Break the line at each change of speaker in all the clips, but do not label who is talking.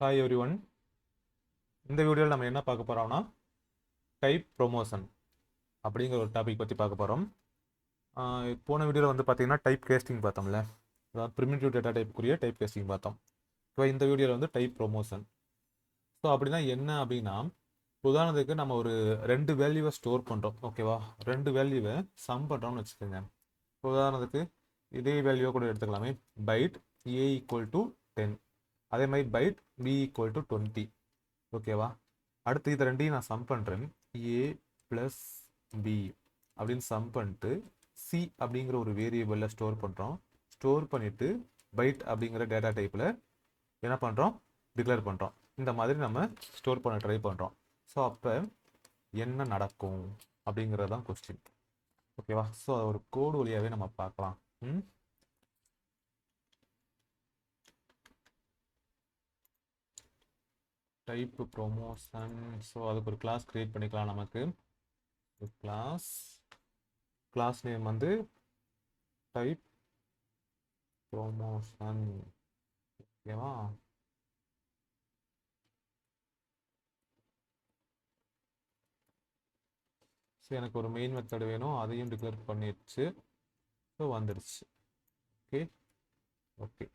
Hi every one. இந்த வீடியோவில் நம்ம என்ன பார்க்க போகிறோம்னா டைப் ப்ரொமோஷன் அப்படிங்கிற ஒரு டாபிக் பற்றி பார்க்க போகிறோம். போன வீடியோவில் வந்து பார்த்தீங்கன்னா டைப் கேஸ்டிங் பார்த்தோம்ல, அதாவது ப்ரிமிட்டிவ் டேட்டா டைப்புக்குரிய டைப் கேஸ்டிங் பார்த்தோம். இப்போ இந்த வீடியோவில் வந்து டைப் ப்ரொமோஷன். ஸோ அப்படின்னா என்ன அப்படின்னா, உதாரணத்துக்கு நம்ம ஒரு 2 வேல்யூவை ஸ்டோர் பண்ணுறோம், ஓகேவா? 2 வேல்யூவை சம் பண்ணுறோம்னு வச்சுக்கோங்க. உதாரணத்துக்கு இதே வேல்யூவை கூட எடுத்துக்கலாமே, பைட் ஏ ஈக்குவல் டு 10, அதே மாதிரி பைட் பி ஈக்குவல் டு 20, ஓகேவா? அடுத்து இது ரெண்டையும் நான் சம் பண்ணுறேன். ஏ ப்ளஸ் பி அப்படின்னு சம் பண்ணிட்டு சி அப்படிங்கிற ஒரு வேரியபிளில் ஸ்டோர் பண்ணுறோம். ஸ்டோர் பண்ணிவிட்டு பைட் அப்படிங்கிற டேட்டா டைப்பில் என்ன பண்ணுறோம், டிக்ளேர் பண்ணுறோம். இந்த மாதிரி நம்ம ஸ்டோர் பண்ண ட்ரை பண்ணுறோம். ஸோ அப்போ என்ன நடக்கும் அப்படிங்கிறது தான் கொஸ்டின், ஓகேவா? ஸோ ஒரு கோடு வழியாகவே நம்ம பார்க்கலாம். Type promotion. ஸோ அதுக்கு ஒரு கிளாஸ் கிரியேட் பண்ணிக்கலாம். நமக்கு கிளாஸ் நேம் வந்து டைப் ப்ரொமோஷன், ஓகேவா? ஸோ எனக்கு ஒரு மெயின் மெத்தட் வேணும், அதையும் டிக்ளேர் பண்ணிடுச்சு. ஸோ வந்துடுச்சு. Okay okay.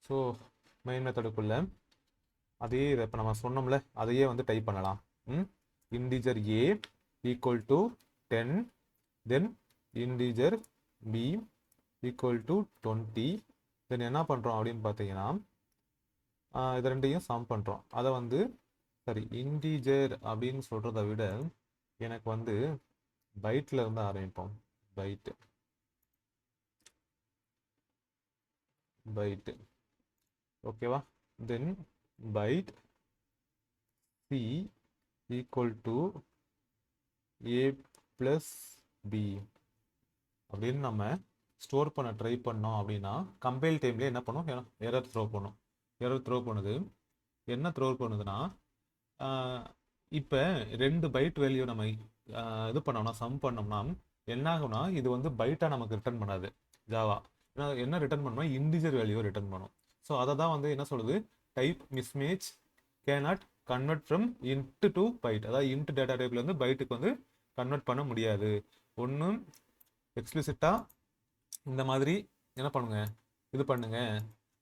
ஸோ மெயின் மெத்தடுக்குள்ள அதே இதை இப்போ நம்ம சொன்னோம்ல, அதையே வந்து டைப் பண்ணலாம். Integer A equal to 10, then integer B equal to 20. Then என்ன பண்ணுறோம் அப்படின்னு பார்த்தீங்கன்னா, இது ரெண்டையும் சம் பண்ணுறோம். அதை வந்து சரி, இன்டிஜர் அப்படின்னு சொல்கிறத விட எனக்கு வந்து பைட்டில் இருந்து ஆரம்பிப்போம். பைட்டு ஓகேவா? Then byte C equal to A plus B அப்படின்னு நம்ம ஸ்டோர் பண்ண ட்ரை பண்ணோம் அப்படின்னா, கம்பைல் டைம்லேயே என்ன பண்ணும், எரர் த்ரோ பண்ணும். எரர் த்ரோ பண்ணுது. என்ன த்ரோ பண்ணுதுன்னா, இப்போ 2 பைட் வேல்யூ நம்ம இது பண்ணோம்னா, சம் பண்ணோம்னா என்ன ஆகும்னா, இது வந்து பைட்டாக நமக்கு ரிட்டர்ன் பண்ணாது ஜாவா. என்ன ரிட்டர்ன் பண்ணோம்னா இன்டிஜர் வேல்யூவை ரிட்டர்ன் பண்ணும். ஸோ அதை தான் வந்து என்ன சொல்லுது, type mismatch cannot convert from int to byte. அதாவது இன்ட் டேட்டா டைப்ல இருந்து பைட்டுக்கு வந்து கன்வெர்ட் பண்ண முடியாது. ஒன்று எக்ஸ்பிளிசிட்டாக இந்த மாதிரி என்ன பண்ணுங்க, இது பண்ணுங்க,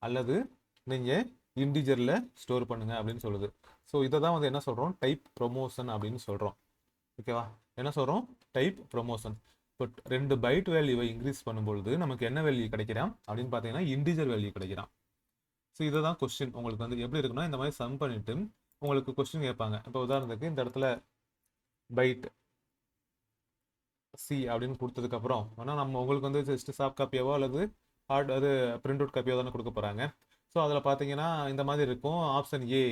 அல்லது நீங்கள் இன்டிஜரில் ஸ்டோர் பண்ணுங்க அப்படின்னு சொல்லுது. ஸோ இதை தான் வந்து என்ன சொல்கிறோம், டைப் ப்ரொமோஷன் அப்படின்னு சொல்கிறோம், ஓகேவா? என்ன சொல்கிறோம், டைப் ப்ரொமோஷன். பட் 2 பைட் வேல்யூவை இன்க்ரீஸ் பண்ணும்பொழுது நமக்கு என்ன வேல்யூ கிடைக்கிறான் அப்படின்னு பார்த்தீங்கன்னா, இன்டிஜர் வேல்யூ கிடைக்கிறான். ஸோ இதை தான் கொஸ்டின் உங்களுக்கு வந்து எப்படி இருக்குன்னா, இந்த மாதிரி சம் பண்ணிட்டு உங்களுக்கு கொஸ்டின் கேட்பாங்க. இப்போ உதாரணத்துக்கு இந்த இடத்துல பைட் சி அப்படின்னு கொடுத்ததுக்கப்புறம் ஆனால் நம்ம உங்களுக்கு வந்து ஜஸ்ட் சாஃப்ட் காப்பியாவோ அல்லது ஹார்ட் அது பிரிண்ட் அவுட் காப்பியோ தானே கொடுக்க போகிறாங்க. ஸோ அதில் பார்த்தீங்கன்னா இந்த மாதிரி இருக்கும். Option A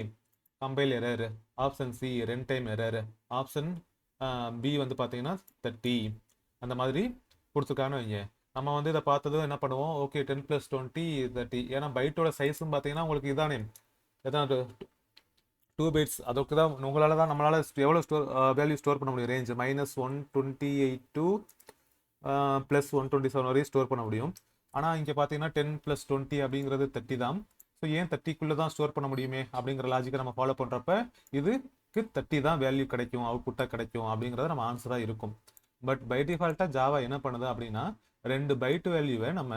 compile error, option C run time error, option B வந்து பார்த்தீங்கன்னா 30, அந்த மாதிரி கொடுத்துருக்கான்னு வைங்க. நம்ம வந்து இதை பார்த்ததும் என்ன பண்ணுவோம், ஓகே 10 + 20 30. ஏன்னா பைட்டோட சைஸும் பார்த்தீங்கன்னா உங்களுக்கு இதானே, எதான் 2 பைட்ஸ். அதுக்கு தான் உங்களால் தான் நம்மளால் எவ்வளோ வேல்யூ ஸ்டோர் பண்ண முடியும், ரேஞ்ச் -128 டு +127 வரையும் ஸ்டோர் பண்ண முடியும். ஆனால் இங்கே பார்த்தீங்கன்னா 10 + 20 அப்படிங்கிறது 30 தான். ஸோ ஏன் 30க்குள்ளே தான் ஸ்டோர் பண்ண முடியுமே அப்படிங்கிற லாஜிக்கை நம்ம ஃபாலோ பண்ணுறப்ப இதுக்கு 30 தான் வேல்யூ கிடைக்கும், அவுட்புட்டாக கிடைக்கும் அப்படிங்கிறத நம்ம ஆன்சராக இருக்கும். பட் பை டிஃபால்ட்டாக ஜாவா என்ன பண்ணுது அப்படின்னா, 2 பைட் வேல்யூவை நம்ம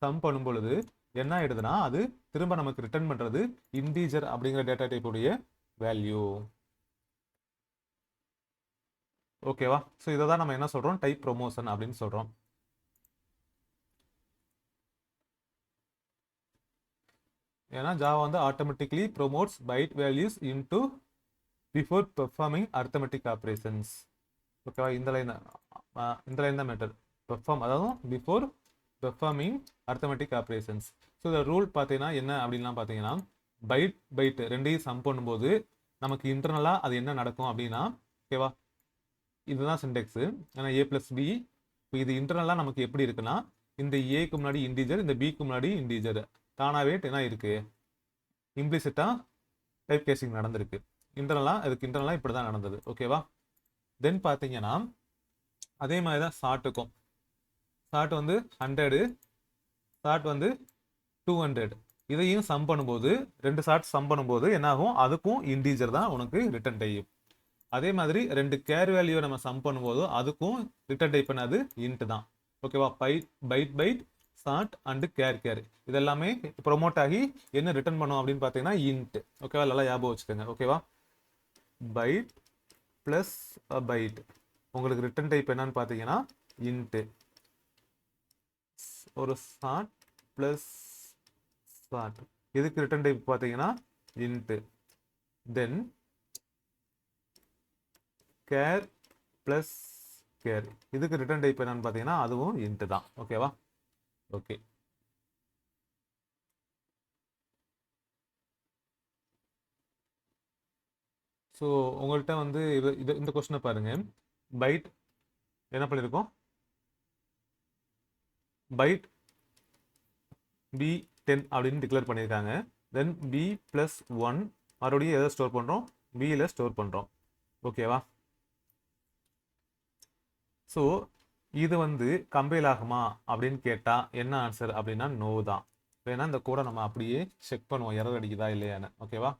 சம் பண்ணும் பொழுது என்ன ஆயிடுதுன்னா, அது திரும்ப நமக்கு ரிட்டர்ன் பண்ணுறது இன்டீஜர் அப்படிங்கிற டேட்டா டைப்புடைய வேல்யூ, ஓகேவா? ஸோ இதை தான் நம்ம என்ன சொல்கிறோம், டைப் ப்ரொமோஷன் அப்படின்னு சொல்கிறோம். ஏன்னா ஜாவா வந்து automatically promotes byte values into before performing arithmetic operations, ஓகேவா? இந்த லைன் தான் மேட்டர். பெர்ஃபார்ம், அதாவது before performing arithmetic operations. So இந்த ரூல் பார்த்தீங்கன்னா என்ன அப்படின்லாம் பார்த்தீங்கன்னா, பைட் ரெண்டையும் சம் பண்ணும்போது நமக்கு இன்டர்னலாக அது என்ன நடக்கும் அப்படின்னா, ஓகேவா, இதுதான் சிண்டெக்ஸு. ஏன்னா ஏ ப்ளஸ் பி, இது இன்டர்னலாக நமக்கு எப்படி இருக்குன்னா, இந்த ஏக்கு முன்னாடி இன்டீஜர், இந்த பிக்கு முன்னாடி இன்டீஜர் தானாகவே என்ன இருக்குது, இம்ப்ளிசிட்டாக டைப் கேசிங் நடந்திருக்கு. அதுக்கு இன்டர்னலாக இப்படி தான் நடந்தது, ஓகேவா? தென் பார்த்தீங்கன்னா அதே மாதிரி தான் ஷார்ட்டுக்கும். ஷார்ட் வந்து 100 சார்ட் வந்து 200. இதையும் சம் பண்ணும்போது ரெண்டு சார்ட் சம் பண்ணும்போது என்ன ஆகும், அதுக்கும் இன்டீஜர் தான் உனக்கு ரிட்டர்ன் டைப். அதே மாதிரி ரெண்டு கேர் வேல்யூவை நம்ம சம் பண்ணும்போது அதுக்கும் ரிட்டர்ன் டைப் பண்ணாது இன்ட் தான். ஓகேவா? Byte byte short and char இதெல்லாமே ப்ரொமோட் ஆகி என்ன ரிட்டர்ன் பண்ணும் அப்படின்னு பார்த்தீங்கன்னா இன்ட். ஓகேவா? நல்லா ஞாபகம் வச்சுக்கோங்க. ஓகேவா? பைட் பிளஸ் பைட் உங்களுக்கு ரிட்டர்ன் டைப் என்னன்னு பார்த்தீங்கன்னா இன்ட். ஒரு சார்ட் பிளஸ் சார்ட் இதுக்கு ரிட்டர்ன் டைப் பார்த்தீங்கன்னா இன்ட். தென் கேர் பிளஸ் கேர் இதுக்கு ரிட்டர்ன் டைப் என்னன்னு பார்த்தீங்கன்னா அதுவும் இன்ட் தான். ஓகேவா? ஓகே. ஸோ உங்கள்கிட்ட வந்து இந்த கொஸ்டினை பாருங்க. பைட் என்ன பண்ணியிருக்கோம், பைட் B10 அப்படின்னு டிக்ளேர் பண்ணியிருக்காங்க. தென் B + 1 மறுபடியும் எதை ஸ்டோர் பண்ணுறோம், Bயில் ஸ்டோர் பண்ணுறோம். ஓகேவா? ஸோ இது வந்து கம்பைல் ஆகுமா அப்படின்னு கேட்டால் என்ன ஆன்சர் அப்படின்னா நோ தான். வேணா இந்த கூட நம்ம அப்படியே செக் பண்ணுவோம் எரர் அடிக்குதா இல்லையான்னு. ஓகேவா?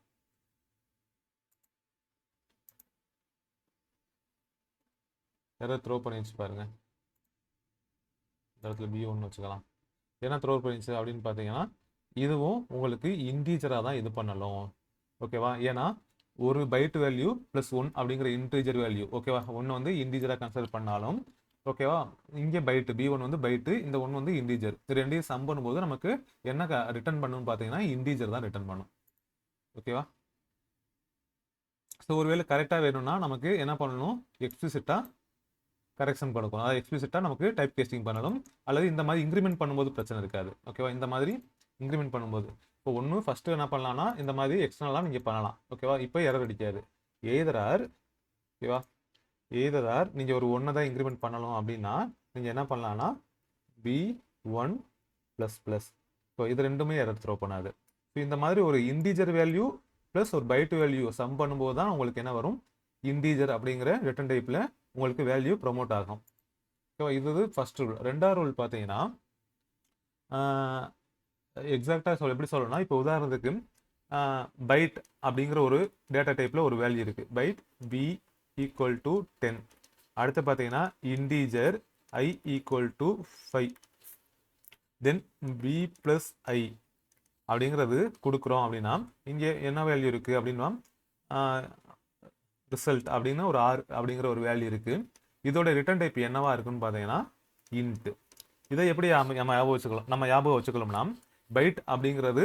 எரர் த்ரோ பண்ணி வச்சு பாருங்க. இந்த இடத்துல B1 வச்சுக்கலாம். என்ன த்ரோ பண்ணிச்சு அப்படின்னு பார்த்தீங்கன்னா இதுவும் உங்களுக்கு இன்டீஜராக தான் இது பண்ணலாம். ஓகேவா? ஏன்னா ஒரு பைட் வேல்யூ ப்ளஸ் 1 அப்படிங்கிற இன்டீஜர் வேல்யூ. ஓகேவா? ஒன்று வந்து இன்டீஜராக கன்சிடர் பண்ணாலும் ஓகேவா, இங்கே பைட்டு B1 வந்து பைட்டு, இந்த ஒன்று வந்து இன்டீஜர். இது ரெண்டையும் சம் பண்ணும்போது நமக்கு என்ன ரிட்டர்ன் பண்ணணும்னு பார்த்தீங்கன்னா இன்டீஜர் தான் ரிட்டர்ன் பண்ணும். ஓகேவா? ஸோ ஒருவேளை கரெக்டாக வேணும்னா நமக்கு என்ன பண்ணணும், எக்ஸ்பிளிசிட்டாக கரெக்ஷன் கொடுக்கணும். அதாவது எக்ஸ்பிளிசிட்டாக நமக்கு டைப் கேஸ்டிங் பண்ணணும். அல்லது இந்த மாதிரி இன்க்ரிமெண்ட் பண்ணும்போது பிரச்சனை இருக்காது. ஓகேவா? இந்த மாதிரி இன்க்ரிமெண்ட் பண்ணும்போது இப்போ ஒன்று ஃபஸ்ட்டு என்ன பண்ணலாம்னா இந்த மாதிரி எக்ஸ்டர்னலாக நீங்கள் பண்ணலாம். ஓகேவா? இப்போ எரர் அடிக்காது. எய்தரார் ஓகேவா, எய்தரார் நீங்கள் ஒரு ஒன்றை தான் இன்க்ரிமெண்ட் பண்ணணும் அப்படின்னா நீங்கள் என்ன பண்ணலாம்னா B1 ++. ஸோ இது ரெண்டுமே எரர் த்ரோ பண்ணாது. ஸோ இந்த மாதிரி ஒரு இன்டீஜர் வேல்யூ ப்ளஸ் ஒரு பைட் வேல்யூ சம் பண்ணும்போது தான் உங்களுக்கு என்ன வரும், இன்டீஜர் அப்படிங்கிற ரிட்டர்ன் டைப்பில் உங்களுக்கு வேல்யூ ப்ரொமோட் ஆகும். ஓகேவா? இது ஃபர்ஸ்ட் ரூல். ரெண்டாவது ரூல் பார்த்தீங்கன்னா எக்ஸாக்டாக எப்படி சொல்லணும்னா இப்போ உதாரணத்துக்கு பைட் அப்படிங்கிற ஒரு டேட்டா டைப்பில் ஒரு வேல்யூ இருக்குது. Byte B = 10. அடுத்து பார்த்தீங்கன்னா integer I = 5. Then B + I அப்படிங்கிறது கொடுக்குறோம் அப்படின்னா இங்கே என்ன வேல்யூ இருக்குது அப்படின்னா ரிசல்ட் அப்படின்னு ஒரு R அப்படிங்கிற ஒரு வேல்யூ இருக்குது. இதோட ரிட்டர்ன் டைப் என்னவா இருக்குன்னு பார்த்தீங்கன்னா இன்ட். இதை எப்படி நம்ம ஞாபகம் வச்சுக்கலாம்னா பைட் அப்படிங்கிறது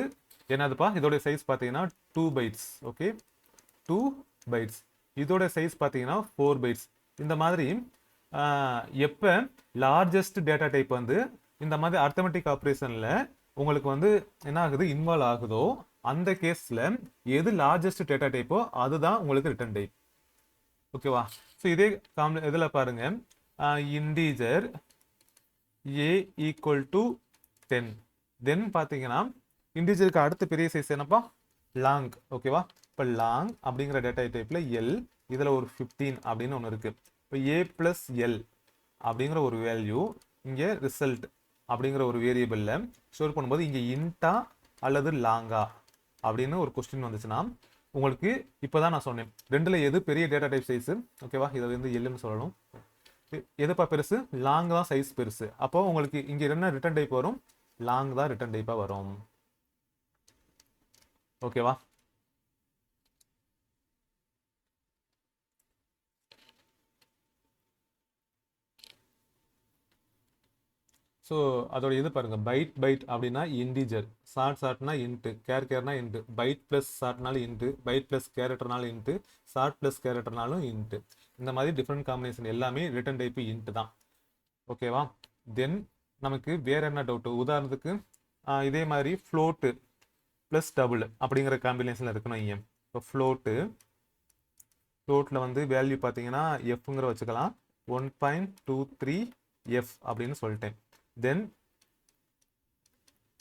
என்னதுப்பா, இதோட சைஸ் பார்த்தீங்கன்னா 2 பைட்ஸ். Okay, 2 bytes. இதோட சைஸ் பார்த்தீங்கன்னா 4 பைட்ஸ். இந்த மாதிரி எப்போ லார்ஜஸ்ட் டேட்டா டைப் வந்து இந்த மாதிரி அர்த்தமெட்டிக் ஆப்ரேஷனில் உங்களுக்கு வந்து என்ன ஆகுது, இன்வால்வ் ஆகுதோ அந்த கேஸில் எது லார்ஜஸ்ட் டேட்டா டைப்போ அதுதான் உங்களுக்கு ரிட்டர்ன் டைப். ஓகேவா? ஸோ இதே இதில் பாருங்க, இன்டீஜர் A = 10. தென் பார்த்தீங்கன்னா இன்டீஜருக்கு அடுத்த பெரிய சைஸ் என்னப்பா, லாங். ஓகேவா? இப்போ லாங் அப்படிங்கிற டேட்டா டைப்பில் L, இதில் ஒரு 15 அப்படின்னு ஒன்று இருக்குது. இப்போ A + L அப்படிங்கிற ஒரு வேல்யூ இங்கே ரிசல்ட் அப்படிங்கிற ஒரு வேரியபிளில் ஸ்டோர் பண்ணும்போது இங்கே இன்ட்டா அல்லது லாங்கா அப்படின்னு ஒரு கொஸ்டின் வந்துச்சுன்னா உங்களுக்கு இப்போ தான் நான் சொன்னேன் ரெண்டில் எது பெரிய டேட்டா டைப் சைஸு. ஓகேவா? இதை வந்து எல்லுன்னு சொல்லணும். எதுப்பா பெருசு, லாங் தான் சைஸ் பெருசு. அப்போ உங்களுக்கு இங்கே என்ன ரிட்டர்ன் டைப் வரும், லாங் தான் ரிட்டர்ன் டைப்பாக வரும். ஓகேவா? ஸோ அதோட இது பாருங்க, பைட் அப்படின்னா இன்டீஜர், சார்ட்னா இன்ட்டு, கேர்னா இன்ட்டு, பைட் ப்ளஸ் சார்ட்னாலும் இன்ட்டு, பைட் ப்ளஸ் கேரக்டர்னாலும் இன்ட்டு, சார்ட் ப்ளஸ் கேரக்டர்னாலும் இன்ட்டு. இந்த மாதிரி டிஃப்ரெண்ட் காம்பினேஷன் எல்லாமே ரிட்டர்ன் டைப்பு இன்ட்டு தான். ஓகேவா? தென் நமக்கு வேற என்ன டவுட்டு, உதாரணத்துக்கு இதே மாதிரி ஃப்ளோட்டு ப்ளஸ் டபுள் அப்படிங்கிற காம்பினேஷனில் இருக்கணும். இங்கே இப்போ ஃப்ளோட்டில் வந்து வேல்யூ பார்த்தீங்கன்னா எஃப்ங்கிற வச்சுக்கலாம். 1.23F அப்படின்னு சொல்லிட்டேன். தென்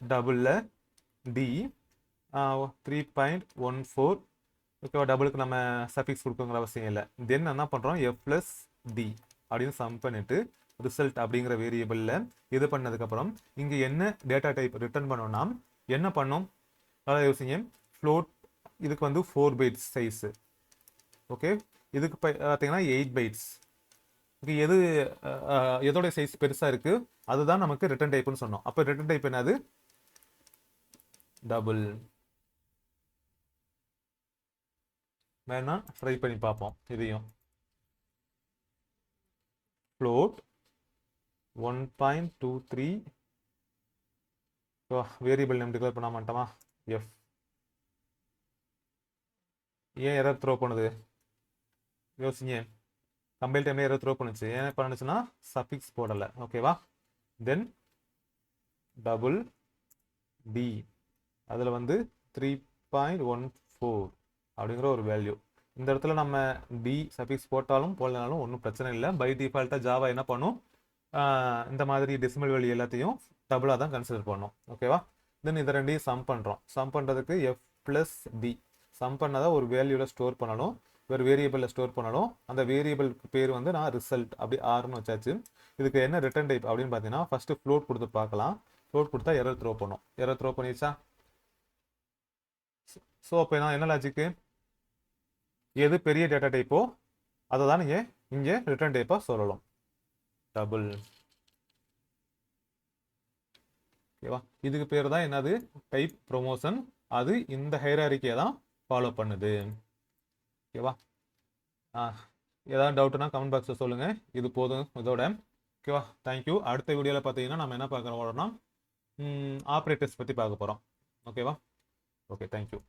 டபுளில் D 3.14. ஓகேவா? டபுளுக்கு நம்ம சஃபிக்ஸ் கொடுக்குங்கிற அவசியம் இல்லை. தென் என்ன பண்ணுறோம், F + D அப்படின்னு சம் பண்ணிவிட்டு ரிசல்ட் அப்படிங்கிற வேரியபிளில் இது பண்ணதுக்கப்புறம் இங்கே என்ன டேட்டா டைப் ரிட்டர்ன் பண்ணோம்னா என்ன பண்ணும், அதாவது யோசிங்க, ஃப்ளோட் இதுக்கு வந்து 4 பைட்ஸ் சைஸு, ஓகே, இதுக்கு பார்த்தீங்கன்னா 8 பைட்ஸ். ஓகே, எதோட சைஸ் பெருசாக இருக்குது அதுதான் நமக்கு ரிட்டர்ன் டைப்னு சொன்னோம். அப்போ ரிட்டர்ன் டைப் என்னது, டபுள். வேணா ட்ரை பண்ணி பார்ப்போம் இதையும். ஃப்ளோட் 1.23 வேரியபிள் நேம் டிக்ளேர் பண்ண மாட்டோமா, எஃப். ஏன் எரர் த்ரோ பண்ணுது யோசிங்க, கம்பைல் டைம்ல எரர் த்ரோ பண்ணுச்சு. ஏன் பண்ணுச்சுன்னா சஃபிக்ஸ் போடலை, ஓகேவா. தென் டபுள் டி, அதில் வந்து 3.14 அப்படிங்கிற ஒரு வேல்யூ. இந்த இடத்துல நம்ம டி சஃபிக்ஸ் போட்டாலும் போடலனாலும் ஒன்றும் பிரச்சனை இல்லை. பை டிஃபால்ட்டாக ஜாவா என்ன பண்ணும், இந்த மாதிரி டெசிமல் வேல்யூ எல்லாத்தையும் டபுளாக தான் கன்சிடர் பண்ணும், ஓகேவா. தென் இதை ரெண்டையும் சம் பண்ணுறோம். சம் பண்ணுறதுக்கு எஃப் ப்ளஸ் டி சம் பண்ணாதான் ஒரு வேல்யூவில் ஸ்டோர் பண்ணணும், ஒரு வேரியபிளில் ஸ்டோர் பண்ணணும். அந்த வேரியபிளுக்கு பேர் வந்து நான் ரிசல்ட் அப்படி ஆர்னு வச்சாச்சு. இதுக்கு என்ன ரிட்டர்ன் டைப் அப்படின்னு பார்த்தீங்கன்னா ஃபஸ்ட்டு ஃப்ளோட் கொடுத்து பார்க்கலாம். ஃப்ளோட் கொடுத்தா எரர் த்ரோ பண்ணும். எரர் த்ரோ பண்ணிடுச்சா. ஸோ அப்போ நான் என்ன லாஜிக்கு, எது பெரிய டேட்டா டைப்போ அதை தான் நீங்கள் இங்கே ரிட்டர்ன் டைப்பாக சொல்லலாம், டபுள், ஓகேவா. இதுக்கு பேர் தான் என்னது, டைப் ப்ரொமோஷன். அது இந்த ஹைராரிக்கியை தான் ஃபாலோ பண்ணுது, ஓகேவா. ஏதாவது டவுட்னா கமெண்ட் பாக்ஸில் சொல்லுங்கள். இது போதும் இதோட, ஓகேவா. தேங்க்யூ. அடுத்த வீடியோவில் பார்த்தீங்கன்னா நம்ம என்ன பார்க்குறோம்னா ஆப்ரேட்டர்ஸ் பற்றி பார்க்க போகிறோம், ஓகேவா. Okay, thank you.